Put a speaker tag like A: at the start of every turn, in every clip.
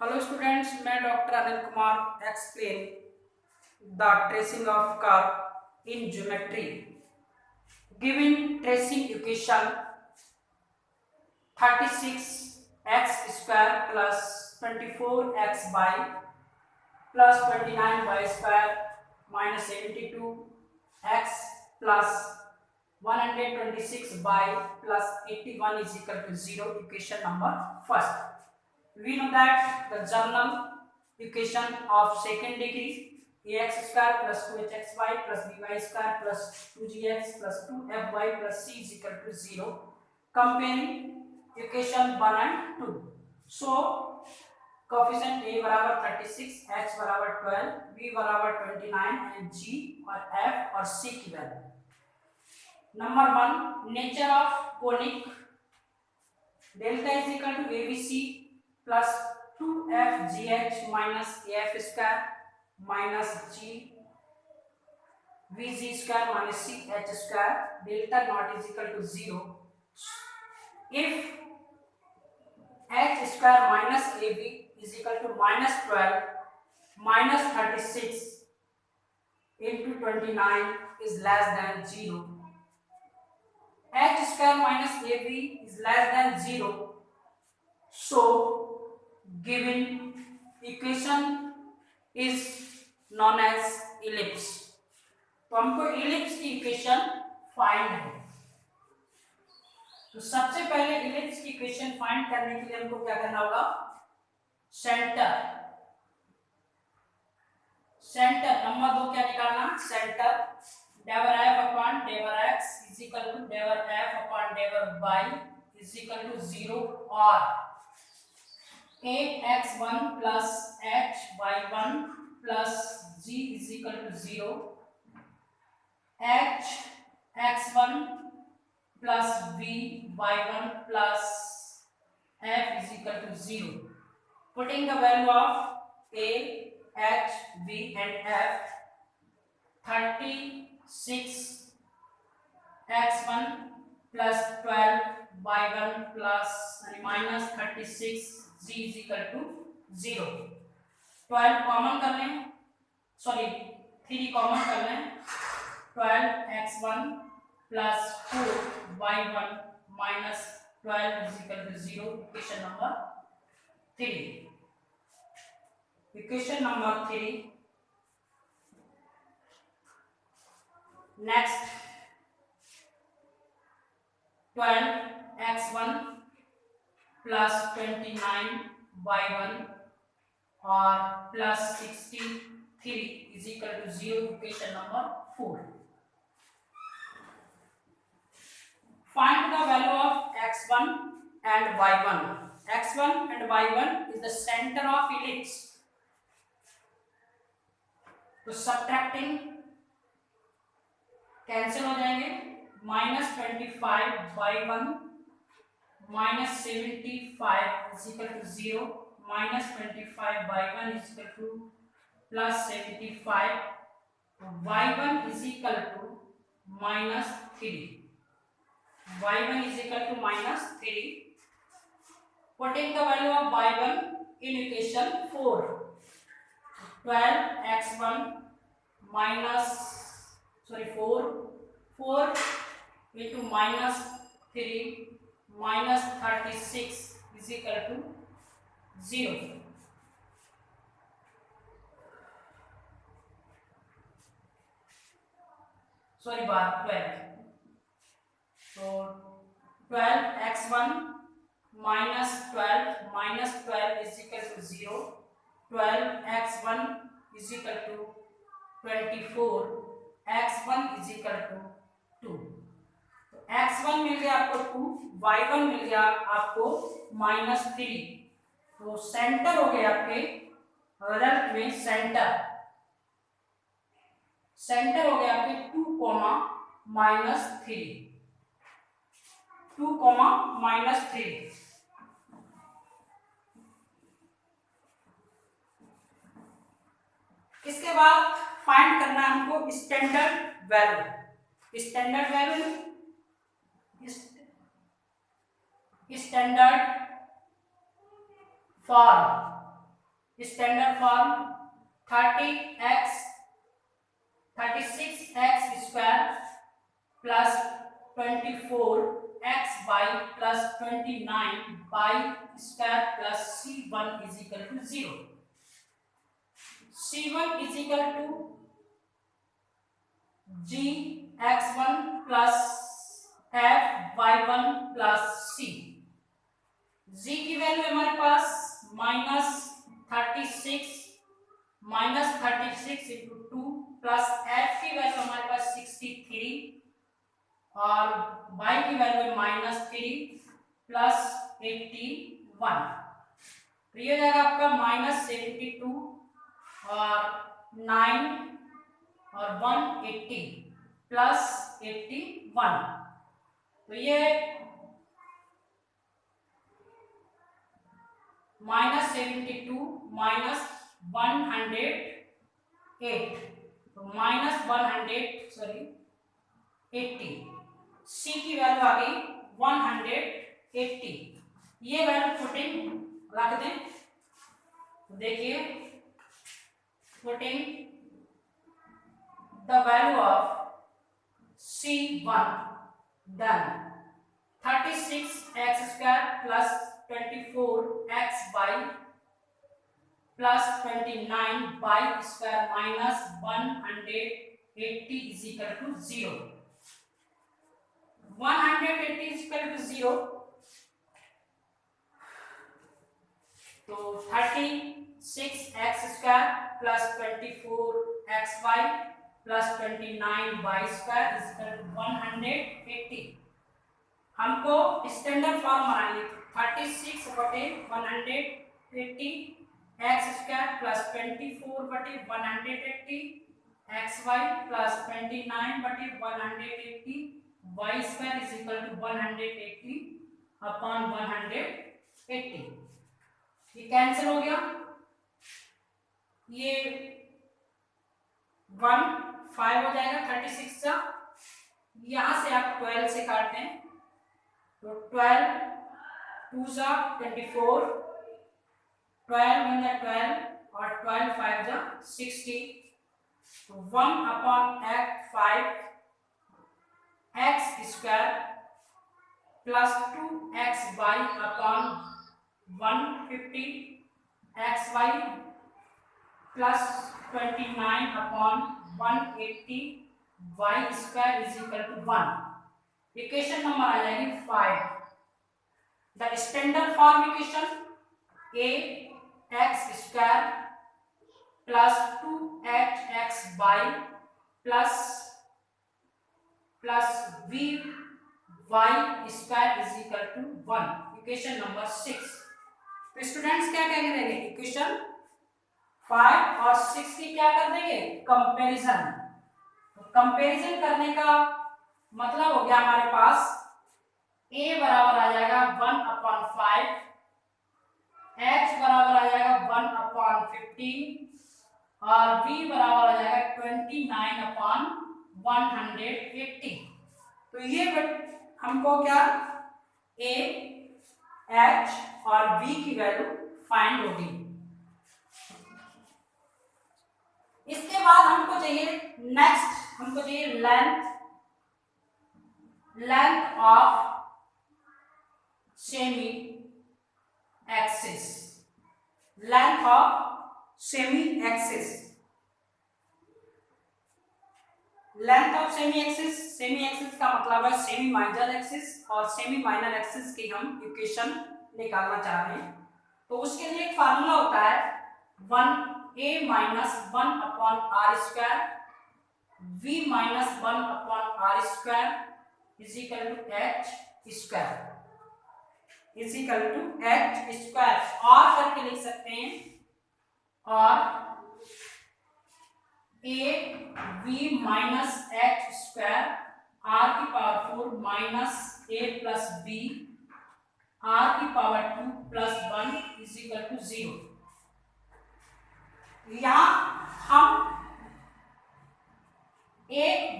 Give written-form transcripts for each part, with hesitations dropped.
A: Hello students, मैं doctor Anil Kumar explain the tracing of curve in geometry. Given tracing equation 36x² plus 24x/, plus 29y² minus 72x plus 126y plus 81 is equal to 0. Equation number first. We know that the general equation of second degree ax square plus 2hxy plus by square plus 2gx plus 2fy plus c is equal to 0. Comparing equation 1 and 2. So coefficient a बराबर 36, h बराबर 12, b बराबर 29 and g और f और c की value. Number 1, nature of conic delta is equal to abc plus 2fgh minus af square minus g vg square minus ch square delta not is equal to 0 if h square minus ab is equal to minus 12 minus 36 into 29 is less than 0. H square minus ab is less than 0. So given equation is known as ellipse. तो हमको ellipse की equation find है। तो सबसे पहले ellipse की equation find करने के लिए हमको क्या करना होगा? सेंटर नंबर 2 क्या निकालना? Centre del f upon del x is equal to del f upon del y is equal to 0 और 8x1 plus hy1 plus g is equal to 0. h x1 plus v y1 plus f is equal to 0. Putting the value of a, h, v and f, 36 x1 plus 12 y1 plus minus 36 g is equal to 0. 12 common कर लें, sorry 3 common कर लें, 12x1 plus 4y1 minus 12 is equal to 0. Equation number 3. Equation number 3. Next, 12x1 plus 29y1 or plus 63 is equal to 0. Equation number 4. Find the value of x1 and y1. x1 and y1 is the center of ellipse. तो subtracting cancel हो जाएंगे, -25y1 minus 75 is equal to 0, minus 25y1 is equal to plus 75, y1 is equal to minus 3, y1 is equal to minus 3. Putting the value of y1 in equation 4, 12x1 minus 4 into minus 3 minus 36 is equal to 0. Sorry, bar 12. So 12x1 minus 12 is equal to 0. 12x1 is equal to 24. x1 is equal to 2. तो x1 मिल गया आपको 2, y1 मिल गया आपको -3. तो centre हो गए आपके result में, सेंटर हो गया आपके 2, -3, 2, -3. इसके बाद फाइंड करना है हमको standard value. Standard form standard form 36x square plus 24xy plus 29y square plus c1 is equal to 0। c1 is equal to gx1 plus fy1 plus c। g की वैल्यू हमारे पास -36 इंटू 2 प्लस f की value हमारे पास 63 और y की value -3 plus 81। तो ये हो जाएगा आपका -72 और 9 और 180 प्लस 81। तो ये -72 -108 तो -80। सी की वैल्यू आ गई 180। ये वैल्यू पुटिंग रख दें। देखिए putting the value of C1 done 36x square plus 24xy plus 29y square minus 180 is equal to 0। 180 is equal to 0 तो 36x square plus 24xy plus 29y square is equal to 180। हमको standard form बनाएंगे 36/180 x square plus 24/180 xy plus 29/180 y square is equal to 180 upon 180। ये cancel हो गया। ये 1 5 हो जाएगा 36 का। यहां से आप 12 से काटते हैं तो 12 2 जा 24 12 1 जा 12 और 12 5 जा 60 तो 1 upon 5 x square plus 2xy upon 150 xy plus 29 upon 180 y square is equal to 1। Equation number आ जाएगी 5। The standard form equation a x square plus 2hxy plus v y square is equal to 1। Equation number 6। तो students क्या करेंगे equation 5 और 6 की क्या कर देंगे कंपैरिजन। तो कंपैरिजन करने का मतलब हो गया हमारे पास a बराबर आ जाएगा 1/5 x बराबर आ जाएगा 1/15 और v बराबर आ जाएगा 29/180। तो ये हमको क्या a h और v की वैल्यू फाइंड होगी। इसके बाद हमको चाहिए नेक्स्ट हमको चाहिए length of semi axis. Length of semi axis. Length of semi axis का मतलब है सेमी माइनर एक्सिस और सेमी माइनर एक्सिस की हम इक्वेशन निकालना चाह रहे हैं। तो उसके लिए एक फार्मूला होता है 1a minus 1/r square v minus 1/r square is equal to h square और करके लिख सकते हैं और a v minus h square r की power 4 minus a plus b r की power 2 plus 1 is equal to 0। यहां हम a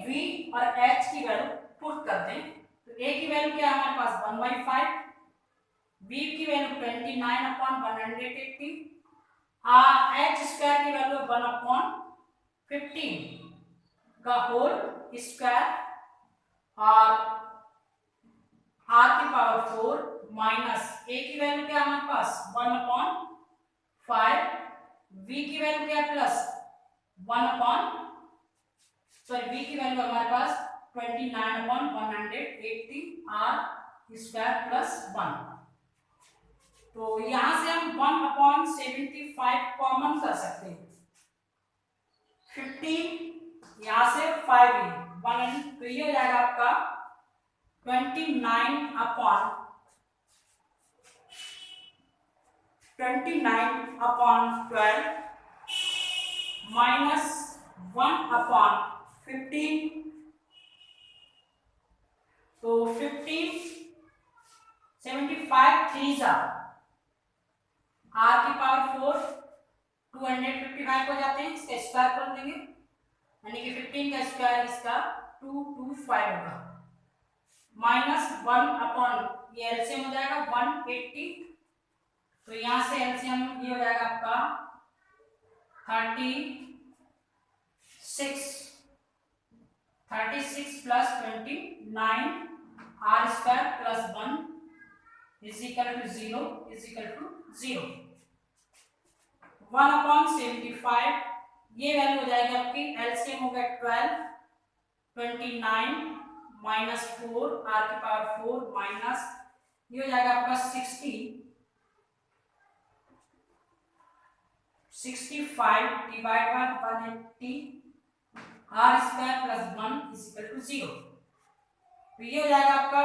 A: v और h की वैल्यू पुट कर दें तो a की वैल्यू क्या है हमारे पास 1/5 b की वैल्यू 29/180 एच स्क्वायर की वैल्यू 1/15 का होल स्क्वायर और आर की पावर 4 माइनस ए की वैल्यू क्या हमारे पास 1/5, वी की वैल्यू क्या प्लस 1/, वी की वैल्यू हमारे पास 29/180 आर स्क्वायर प्लस 1। तो यहां से हम 1/75 कॉमन कर सकते हैं। 15 यहां से 5 1, तो ये हो जाएगा आपका 29/12 माइनस 1/15। तो 15 75 3 जा आर की पावर 4 255 हो जाते हैं, इसका स्क्वायर कर देंगे यानी कि 15 का स्क्वायर इसका 225 होगा माइनस 1/, ये एलसीएम हो जाएगा 180। तो यहां से एलसीएम ये हो जाएगा आपका 36 plus 29 r square plus 1 is equal to 0 1/75। ये वैल्यू हो जाएगी आपकी एलसीएम हो गया 12 29 माइनस 4 आर की पावर 4 माइनस ये हो जाएगा आपका 65 divide by 180 r square plus 1 is equal to 0। तो ये हो जाएगा आपका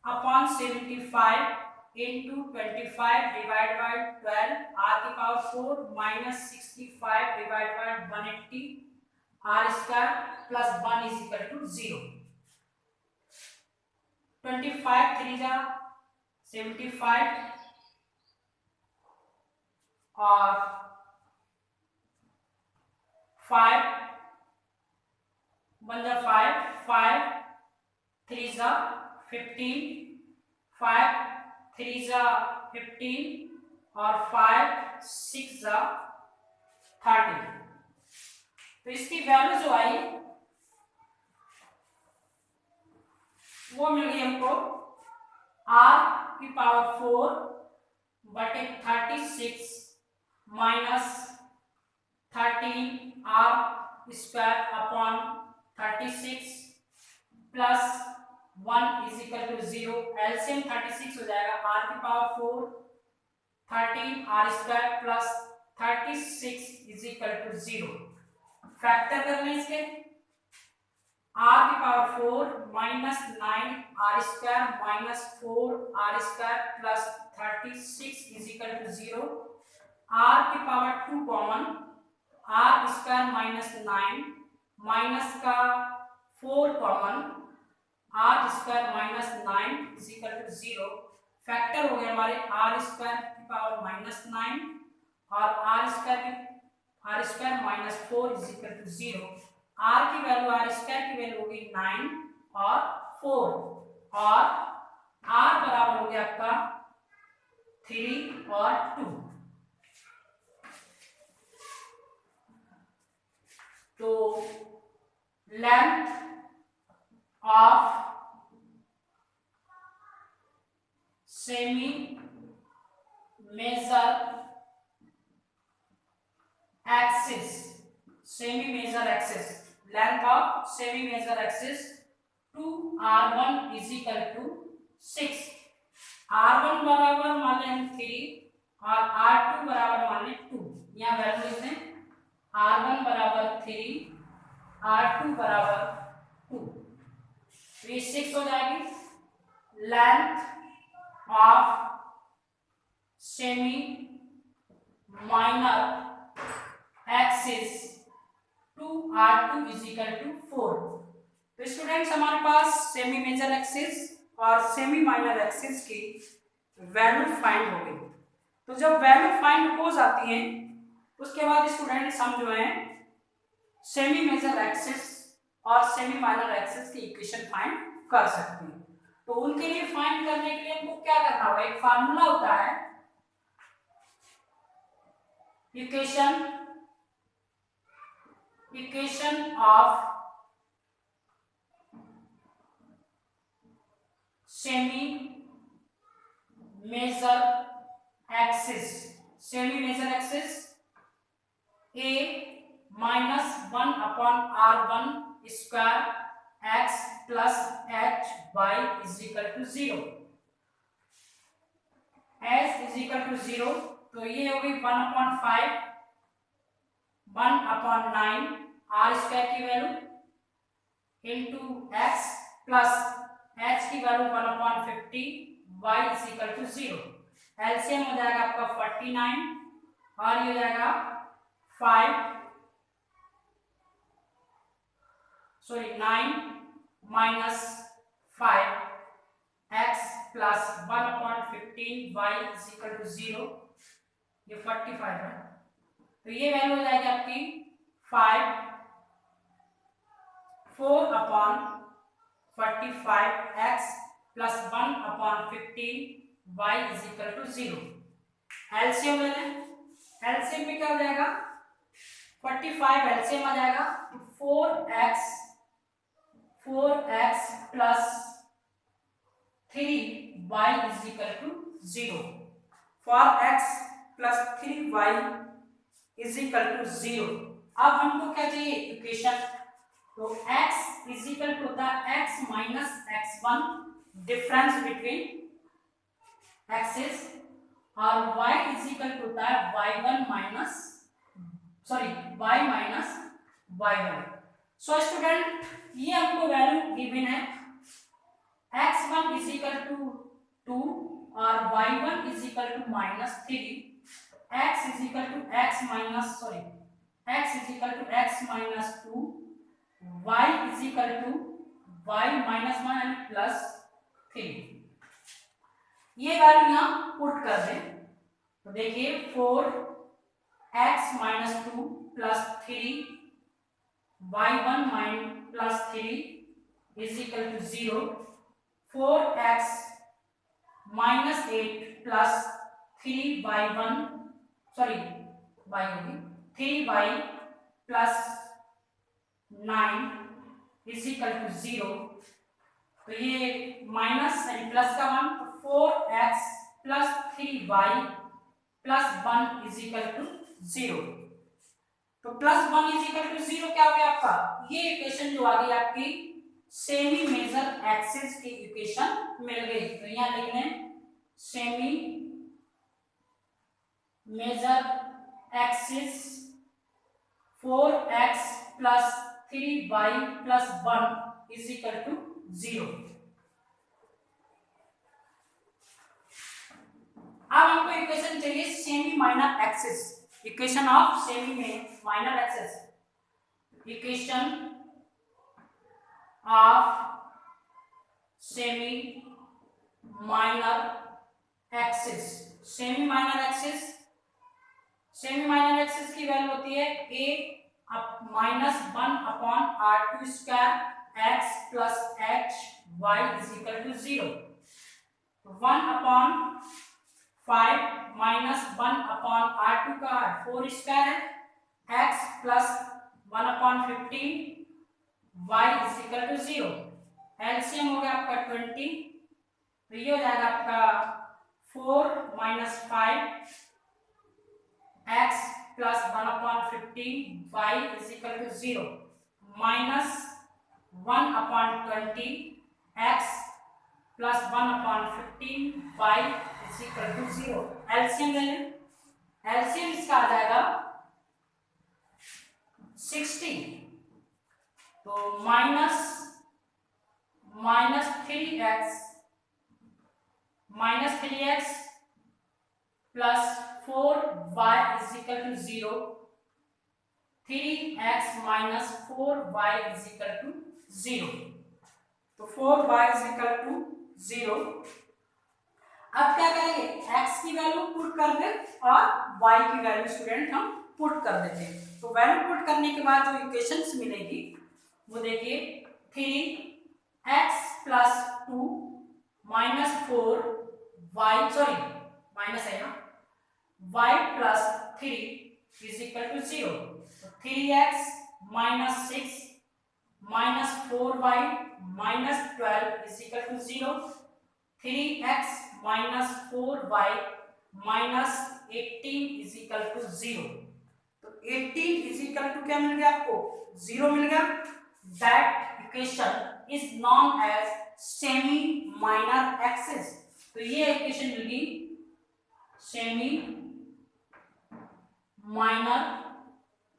A: 1/75 इंटू 25 डिवाइड बाय 12 आर की power 4 minus 65 divide by 180 r square plus 1 is equal to 0। 25 3 जा 75 और 5 1 जा 5 5 3 जा 15 5 3 जा 15 और 5 6 जा 30। तो इसकी वैल्यू जो आई वो मिल गई हमको आर की पावर 4 बटे 36 minus 13 r square upon 36 plus 1 is equal to 0। LCM 36 हो जाएगा आर की power 4 13 r square plus 36 is equal to 0। Factor कर लें इसके आर की power 4 minus 9 r square minus 4 r square plus 36 is equal to 0। R की power 2 common r square minus 9 minus का 4 common r square minus 9 is equal to 0। Factor हो गए हमारे r square की पावर माइनस 9 और r square minus 4 is equal to 0। R की value r square की value होगी 9 और 4 और आर बराबर हो गया आपका 3 और 2। तो length of semi major axis length of semi major axis 2r1 is equal to 6। r1 बराबर मान लें हम 3 और r2 बराबर मान लें 2। यहाँ वैल्यू लिख दें r1 बराबर 3 r2 बराबर 2। तो ये 6 हो जाएगी। Length of semi minor axis 2r2 is equal to 4। तो स्टूडेंट्स हमारे पास सेमी मेजर एक्सिस और सेमी माइनर एक्सिस की वैल्यू फाइंड हो गई। तो जब वैल्यू फाइंड हो जाती है उसके बाद स्टूडेंट्स हम जो है सेमी मेजर एक्सिस और सेमी माइनर एक्सिस की इक्वेशन फाइंड कर सकते हैं। तो उनके लिए फाइंड करने के लिए हमको क्या करना होगा, एक फार्मूला होता है equation of semi major axis a minus 1 upon r1 square x plus h y is equal to 0. s is equal to 0, तो ये होगी 1 upon 5, 1 upon 9 r square की value into x plus h की value 1 upon 50, y is equal to 0. LCM हो जाएगा आपका 49 और ये हो जाएगा 9 minus 5 x plus 1 upon 15 y is equal to 0, ये 45 है, तो ये वैल्यू हो जाएगी आपकी 4 upon 45 x plus 1 upon 15 y is equal to 0. LCM लेना, एलसीएम में क्या हो जाएगा 45 एलसीएम आ जाएगा, तो 4x plus 3y is equal to 0. For x plus 3y is equal to 0. अब हमको क्या चाहिए इक्वेशन, तो x is equal to होता है x minus x1 difference between axis और y is equal to होता है y1 minus y minus y1. So student ये हमको वैल्यू गिवन है, x1 is equal to 2 और y1 is equal to -3, x is equal to x minus 2, y is equal to y minus 1 and plus 3. ये value यहाँ put कर दें, तो देखिए 4x minus 2 plus 3 y1 plus 3 is equal to 0. 4x minus 8 plus 3y1 3y plus 9 is equal to 0. तो ये minus and plus का 1, तो 4x plus 3y plus 1 is equal to 0. तो प्लस 1 is equal to 0 क्या हो गया आपका, ये इक्वेशन जो आ गई आपकी सेमी मेजर एक्सिस की इक्वेशन मिल गई. तो यहाँ लिख लें semi major axis 4x plus 3y plus 1 is equal to 0. अब हमको इक्वेशन चाहिए semi minor axis, equation of semi minor axis, equation of semi minor axis. Semi minor axis की वैल्यू होती है a minus 1 upon r2 square x plus h y is equal to 0. 1 upon 5 minus 1 upon r2 का 4 square है, x plus 1 upon 15 y is equal to 0. LCM हो गया आपका 20, तो ये हो जाएगा आपका 4 minus 5 x plus 1 upon 15 y is equal to 0 minus 1 upon 20 x plus 1 upon 15 y is equal to 0. LCM ले लें, एलसीएम इसका आ जाएगा 60, तो minus 3x plus 4y is equal to 0. 3x minus 4y is equal to 0. तो 4y is equal to 0. अब क्या करेंगे, x की वैल्यू पुट कर दे और y की वैल्यू स्टूडेंट हम पुट कर देते हैं. तो वैल्यू पुट करने के बाद जो इक्वेशंस मिलेगी वो देखिए 3x plus 2 minus 4y minus है ना y plus 3 is equal to 0। तो 3x minus 6 minus 4y minus 12 is equal to 0। 3x minus 4y minus 18 is equal to 0। तो 18 इज इक्वल टू क्या मिल गया आपको? 0 मिल गया। That equation is known as semi minor axis. तो ये equation मिल गई सेमी माइनर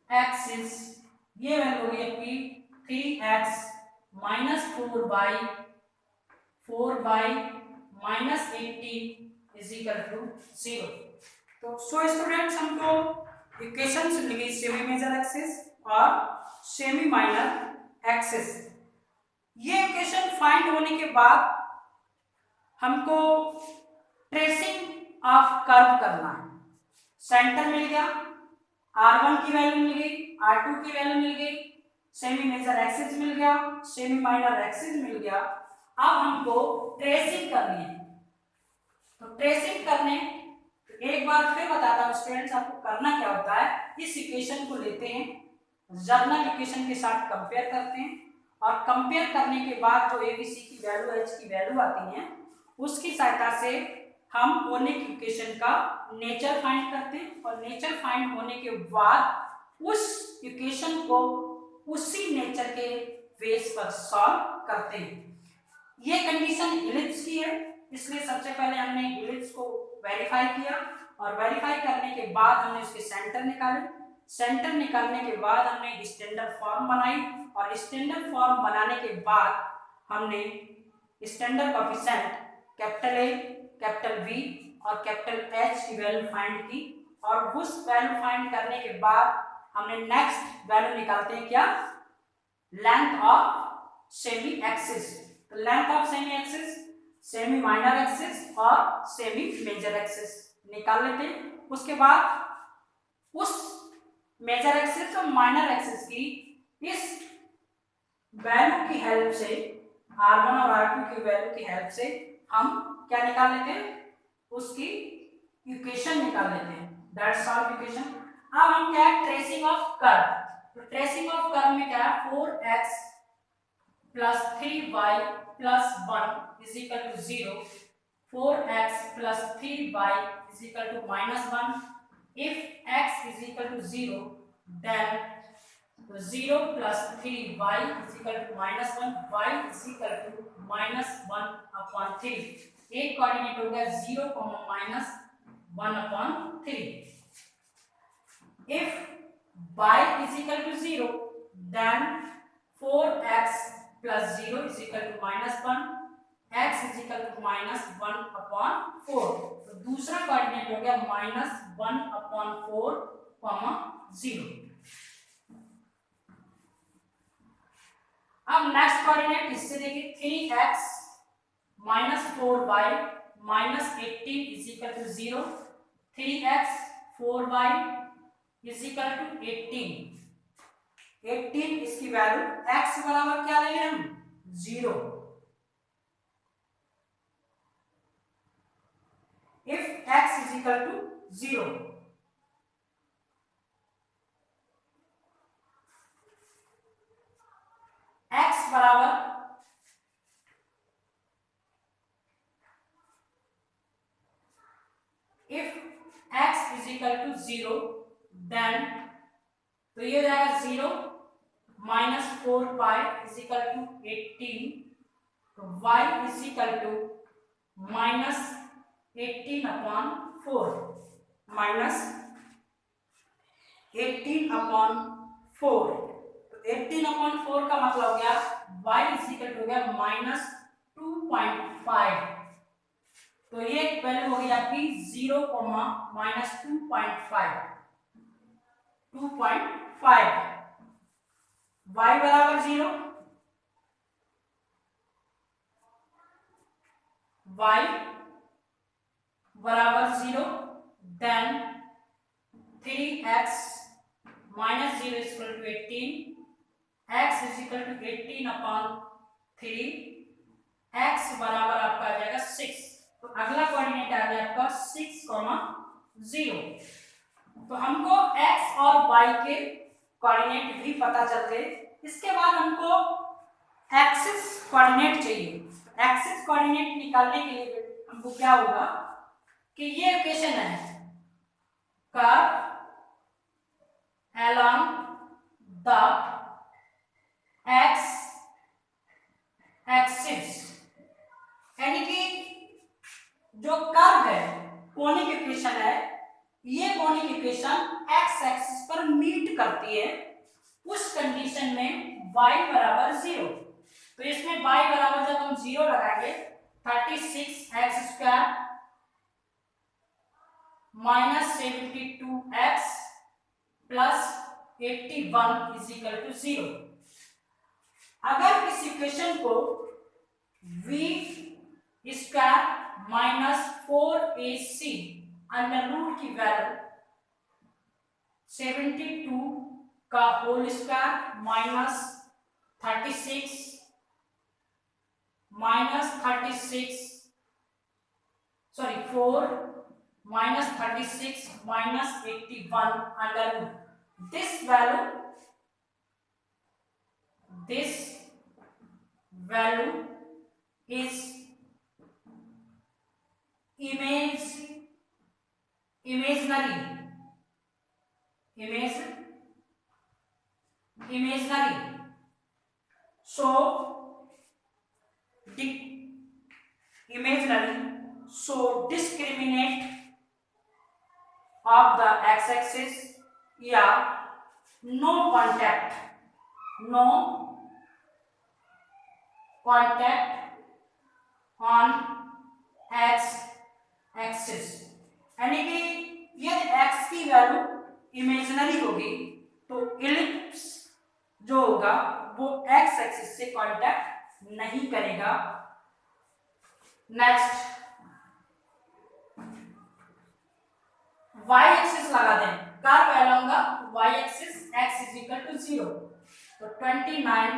A: एक्सिस। ये वैल्यू होगी आपकी 3x minus 4y minus 18 is equal to 0। तो सो स्टूडेंट्स हमको इक्वेशंस मिल गई सेमी मेजर एक्सिस और सेमी माइनर एक्सिस। ये इक्वेशन फाइंड होने के बाद हमको ट्रेसिंग ऑफ कर्व करना है। सेंटर मिल गया, r1 की वैल्यू मिल गई, r2 की वैल्यू मिल गई, सेमी मेजर एक्सिस मिल गया, सेमी माइनर एक्सिस मिल गया। अब हमको ट्रेसिंग करनी है। तो ट्रेसिंग करने एक बार फिर बताता हूं स्टूडेंट्स आपको करना क्या होता है। इस इक्वेशन को लेते हैं, जर्नल इक्वेशन के साथ कंपेयर करते हैं और कंपेयर करने के बाद जो एबीसी की वैल्यू एच की वैल्यू आती है उसकी सहायता से हम कोनिक इक्वेशन का नेचर फाइंड करते हैं और नेचर फाइंड होने के बाद उस इक्वेशन को उसी नेचर के बेस पर सॉल्व करते हैं। ये कंडीशन इलिप्स की है, इसलिए सबसे पहले हमने इलिप्स को वेरीफाई किया और वेरीफाई करने के बाद हमने उसके सेंटर निकाले। सेंटर निकालने के बाद हमने स्टैंडर्ड फॉर्म बनाई और स्टैंडर्ड फॉर्म बनाने के बाद हमने standard coefficient capital A, capital B और कैपिटल एच की वैल्यू फाइंड की और उस वैल्यू फाइंड करने के बाद हमने नेक्स्ट वैल्यू निकालते हैं क्या? Length of semi axis. तो length of semi axis, semi minor axis और सेमी मेजर एक्सिस निकाल लेते हैं। उसके बाद उस मेजर एक्सिस और माइनर एक्सिस की इस वैल्यू की हेल्प से, r1 और r2 की वैल्यू की हेल्प से हम क्या निकाल लेते हैं? उसकी इक्वेशन निकाल लेते हैं। That's all equation. अब हम क्या है? Tracing of curve. तो ट्रेसिंग ऑफ कर्व में क्या है? 4x plus 3y plus 1 is equal to 0। 4x plus 3y is equal to minus 1। If x is equal to 0 then 0 plus 3y is equal to minus 1, y is equal to minus 1 upon 3। एक coordinate हो गया 0, minus 1 upon 3। If y is equal to 0, then 4x plus 0 is equal to minus 1, x is equal to minus 1 upon 4। तो दूसरा coordinate हो गया minus 1 upon 4, 0। अब next coordinate इससे देखिए 3x minus 4y minus 18 is equal to 0। 3x 4y is equal to 18। 18 इसकी value x बराबर क्या ले लें हम? 0। If x is equal to 0, x बराबर if x is equal to 0 then तो ये हो जाएगा 0 minus 4y is equal to 18। तो y is equal to minus 18 upon 4, minus 18 upon 4। 18 upon 4 का मतलब हो गया y इज इक्वल हो गया माइनस 2.5। तो ये वैल्यू हो गई आपकी 0, माइनस 2.5। y बराबर 0, y बराबर 0, then 3x minus 0 is equal to 18, x is equal to 18 upon 3, x बराबर आपका आ जाएगा 6। तो अगला कोऑर्डिनेट आ गया आपका 6, 0। तो हमको एक्स और वाई के कोऑर्डिनेट भी पता चल गए। इसके बाद हमको एक्सिस कोऑर्डिनेट चाहिए। एक्सिस कोऑर्डिनेट निकालने के लिए हमको क्या होगा कि ये इक्वेशन है curve along the x axis, यानी कि जो कर्व है कोनिक इक्वेशन है, ये कोनिक इक्वेशन एक्स एक्सिस पर मीट करती है उस कंडीशन में y बराबर 0। तो इसमें y बराबर जब हम 0 लगाएंगे 36x² minus 72x plus 81 is equal to 0। अगर इस इक्वेशन को v² minus 4ac under root की वैल्यू 72 का whole square minus 36 4 minus 36 minus 81 under root. This value is imaginary. So imaginary. So discriminate of the x-axis या no contact on x-axis, यानी कि यदि x की वैल्यू इमेजिनरी होगी तो ellipse जो होगा वो x एक्सिस से कांटेक्ट नहीं करेगा। नेक्स्ट y एक्सिस लगा दें, curve along the y axis x is equal to 0। तो 29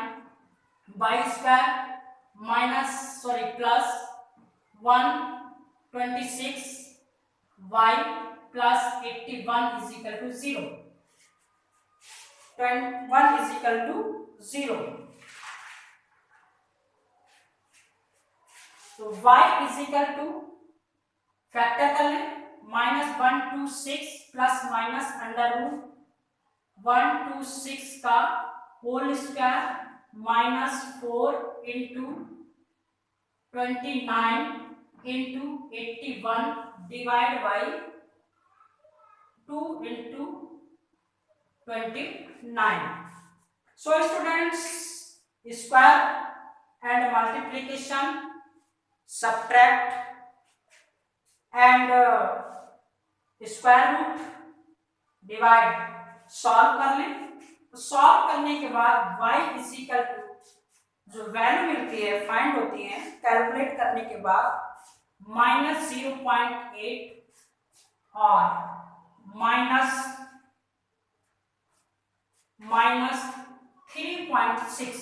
A: y² माइनस प्लस 126 y प्लस 81 is equal to 0। 1 is equal to 0। तो y is equal to factor कर लें -126 प्लस माइनस अंडर रूट 126 का whole square minus 4 into 29 into 81 divide by 2 into 29। So students, square and multiplication, subtract and square root, divide, solve कर लें। तो solve करने के बाद y इज इक्वल टू जो वैल्यू मिलती है फाइंड होती है कैलकुलेट करने के बाद -0.8 और -3.6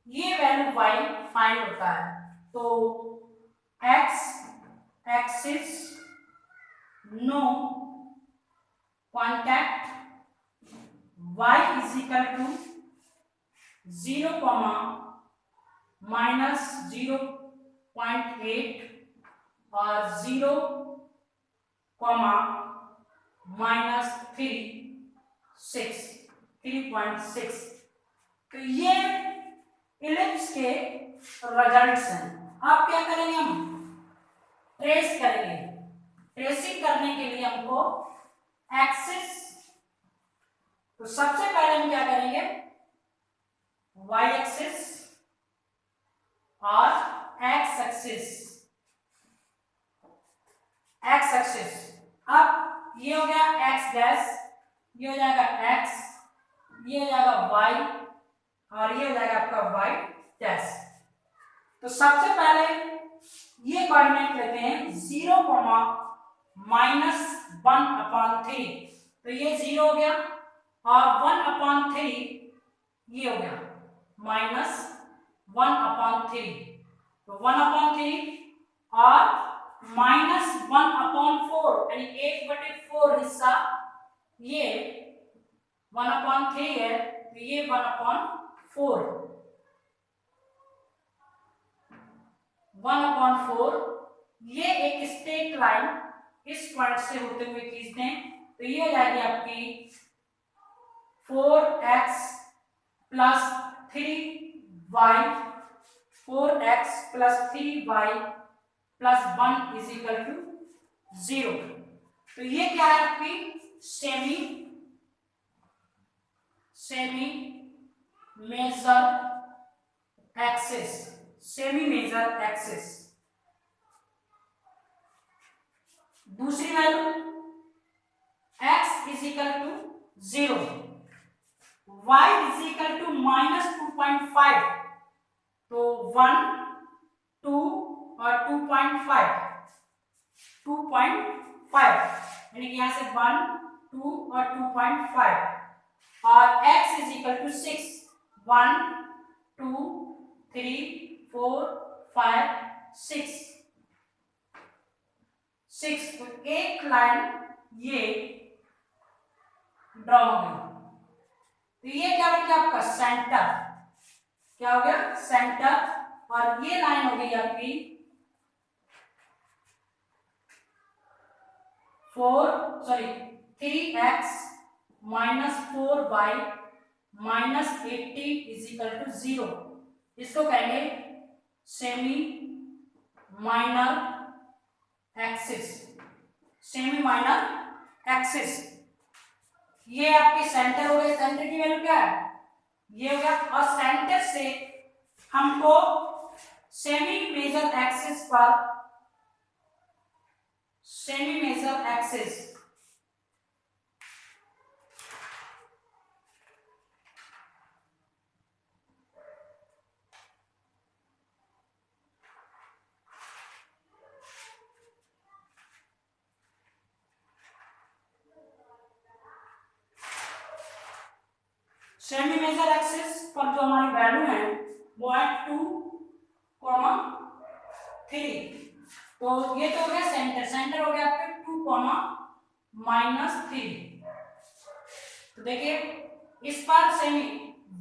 A: ये वैल्यू y फाइंड होता है। तो x axis no contact, y is equal to 0, -0.8 और 0, -3.6। तो ये इलिप्स के रिजल्ट्स हैं। अब क्या करेंगे, हम ट्रेस करेंगे। ट्रेसिंग करने के लिए हमको एक्सिस, तो सबसे पहले हम क्या करेंगे, y एक्सिस और x एक्सिस। अब ये हो गया x डैश, ये हो जाएगा x, ये हो जाएगा y और ये हो जाएगा आपका y डैश। तो सबसे पहले ये कोऑर्डिनेट लेते हैं 0, -1/3। तो ये 0 हो गया और 1/3 ये हो गया -1/3। तो 1/3 और -1/4 यानी 1/4 हिस्सा ये 1/3 है, तो ये 1/4, 1/4। ये एक स्ट्रेट लाइन इस पॉइंट से होते हुए खींचते हैं, तो ये हो जाएगी आपकी 4x plus 3y, 4x plus 3y plus 1 is equal to 0। तो ये क्या है आपकी semi major axis, semi major axis. दूसरी value x is equal to 0, y is equal to -2.5, तो 1 2 और 2.5, 2.5 यानी कि यहां से 1 2 और 2.5, और x इज इक्वल टू 6, 1 2 3 4 5 6। तो एक लाइन ये ड्रॉ हो गई, तो ये क्या बन गया आपका सेंटर, क्या हो गया सेंटर। और ये लाइन हो गई आपकी 3x minus 4y minus 80 is equal to 0। इसको कहेंगे semi minor axis, semi minor axis. ये आपके सेंटर हो गए, सेंटर की वैल्यू क्या है, ये हो गया। और सेंटर से हमको सेमी मेजर एक्सिस पर, semi major axis semi major axis पर जो हमारी वैल्यू है वो है 2, 3। तो ये तो हो गया सेंटर, सेंटर हो गया आपके 2, -3। तो देखिए इस पर सेमी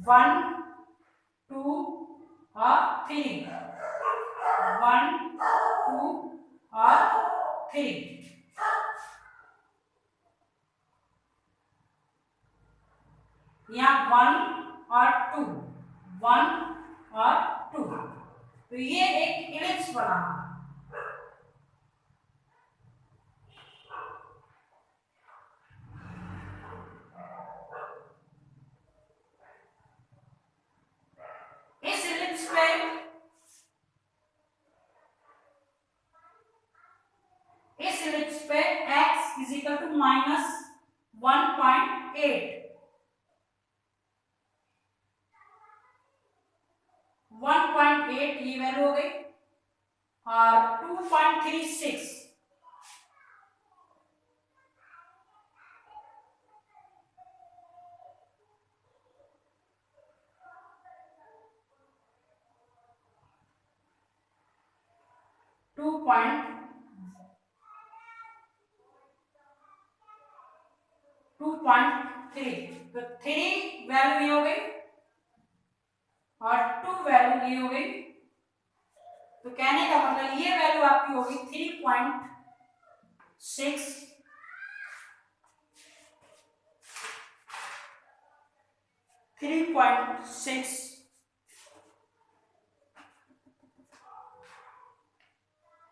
A: 1 2 और 3, 1 2 और 3। यहाँ 1 और 2, 1 और 2, तो ये एक इलिप्स बना। इस इलिप्स पे x इज इक्वल टू -1.8, 1.8 ये वैल्यू हो गई, और 2.36, 2.3। तो 3 वैल्यू ये हो गई और 2 वैल्यू ये हो गई। तो कहने का मतलब ये वैल्यू आपकी होगी 3.6, 3.6,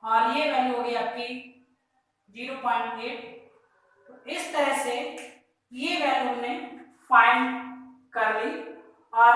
A: और ये वैल्यू होगी आपकी 0.8। तो इस तरह से ये वैल्यू हमने फाइंड कर ली। और